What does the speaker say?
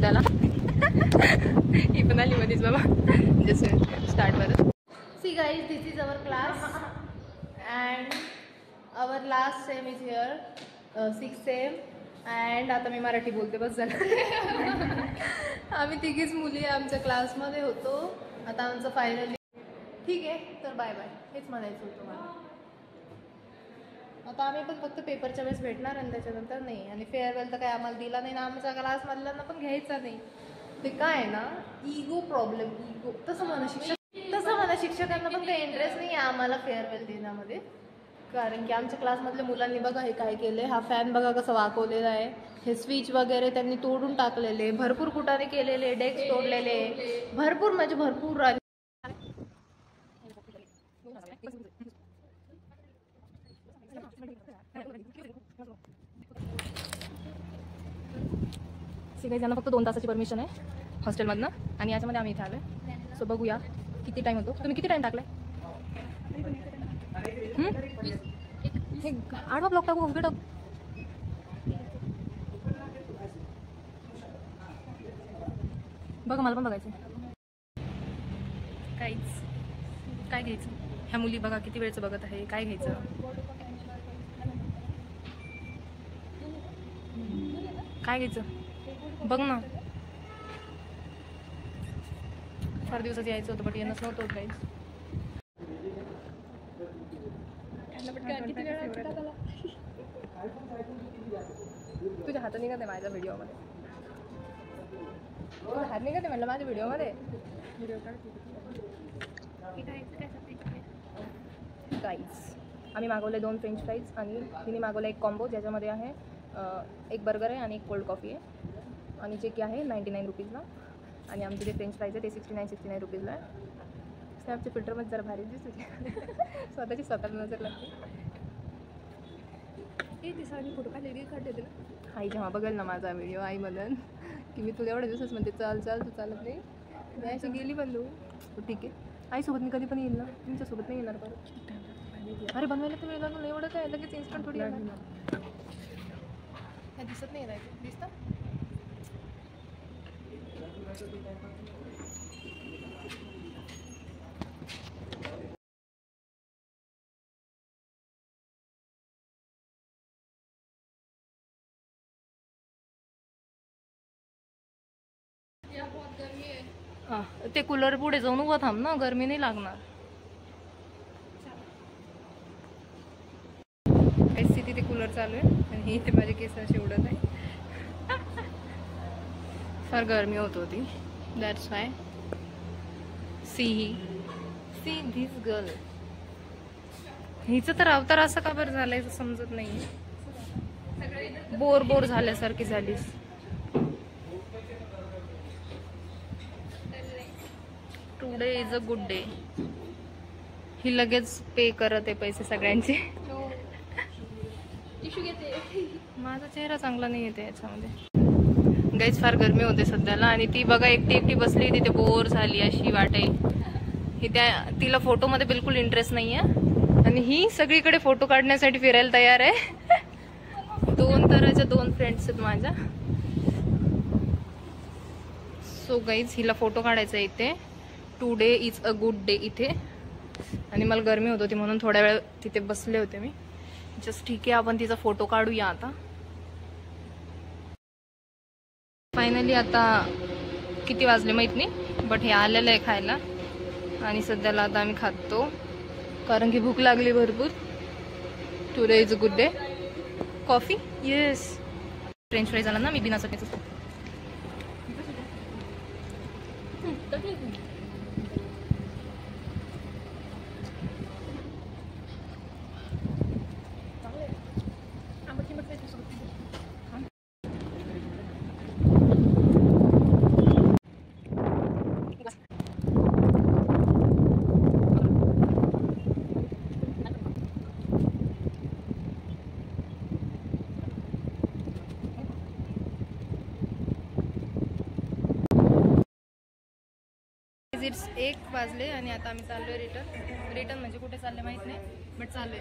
सध्याला. ही पण आली मध्येच बाबा. जस्ट स्टार्ट बरं. See guys, this is our class and our last sem is here, 6th sem. And आता मी मराठी बोलते, बस झालं. आम्ही तिघीच मुली आमच्या क्लासमध्ये होतो. आता आमचं फायनली ठीक आहे, तर बाय बाय हेच म्हणायचं होतं मला. आता आम्ही पण फक्त पेपरच्या वेळेस भेटणार आणि त्याच्यानंतर नाही. आणि फेअरवेल तर काय आम्हाला दिला नाही ना, आमच्या क्लासमधल्यांना पण घ्यायचा नाही. ते काय आहे ना, इगो प्रॉब्लेम. इगो तसं म्हणा शिक्षकांना पण काही इंटरेस्ट नाही आहे आम्हाला फेअरवेल देण्यामध्ये. कारण की आमच्या क्लासमधल्या मुलांनी बघा हे काय केलं. हा फॅन बघा कसं वाकवलेला आहे. हे स्विच वगैरे त्यांनी तोडून टाकलेले, भरपूर कुटाने केलेले, डेस्क तोडलेले, भरपूर म्हणजे भरपूर. यांना फक्त 2 तासाची परमिशन आहे हॉस्टेलमधनं आणि याच्यामध्ये आम्ही इथे आलोय. सो बघूया किती टाइम होतो. तुम्ही किती टाइम टाकलाय? 8 ब्लॉक टाकू बेटा. बघा मला पण बघायचं. काय घ्यायचं? ह्या मुली बघा किती वेळचं बघत आहे. काय घ्यायचं? काय घ्यायचं बघ ना. फार दिवसात यायचं होतं बट येणंच नव्हतं काहीच. तुझ्या हात निघत आहे माझ्या व्हिडिओमध्ये. हात निघत आहे म्हटलं माझ्या व्हिडिओमध्ये. फ्राईज आम्ही मागवले 2 फ्रेंच फ्राईज आणि तिने मागवलं एक कॉम्बो ज्याच्यामध्ये आहे एक बर्गर आहे आणि एक कोल्ड कॉफी आहे आणि जे की आहे 99 रुपीजला. आणि आमचे जे फ्रेंच फ्राईज आहे ते 69 रुपीजला आहे. स्नॅपच्या फिल्टरमध्ये जरा भारी दिसते. स्वतःला नजर लागते. दिसावी फोटो काढले काढते ना. आई जेव्हा बघेल ना माझा व्हिडिओ आई म्हणून की मी तुला एवढ्या दिवसाच म्हणते चाल तू चालत नाही. मी अशी गेली पण तू ठीक आहे. आईसोबत मी कधी पण येईल ना, तुमच्यासोबत नाही येणार परत. अरे बनवायला तर वेळ लागून एवढं काय लगेच इन्स्टंट थोडी येणार. काय दिसत नाही राहायचं दिसतं. ते कूलर पुढे जाऊन उभं थांब ना, गरमी नाही लागणार. ऐसी तिथे कूलर चालू आहे आणि इथे माझे केस असे उडत आहे. फार गरमी होत होती. That's why. See this girl. हिचं तर अवतार असं का बरं झालंय समजत नाही. बोर झाल्यासारखी झालीस. Today is a good day. ही लगेच पे करत आहे पैसे सगळ्यांचे. माझा चेहरा चांगला नाही येते याच्यामध्ये. गाईज फार गरमी होते सध्याला आणि ती बघा एकटी बसली तिथे बोर झाली अशी वाटे. ही तिला फोटोमध्ये बिलकुल इंटरेस्ट नाही आहे आणि ही सगळीकडे फोटो काढण्यासाठी फिरायला तयार आहे. 2 तराच्या 2 फ्रेंड्स आहेत माझ्या. सो गाईज हिला फोटो काढायचा इथे. Today is a good day इथे. आणि मला गरमी होत होती म्हणून थोड्या वेळ तिथे बसले होते मी. जस्ट ठीक आहे आपण तिचा फोटो काढूया आता. फायनली आता किती वाजले माहित नाही बट हे आलेलं आहे खायला आणि सध्याला आता आम्ही खातो कारण की भूक लागली भरपूर. Today is a good day. Coffee yes. French fries आला ना मी बिना चटणीचं. इट्स 1 वाजले आणि आता आम्ही चाललोय रिटर्न म्हणजे कुठे चालले माहित नाही बट चाललोय.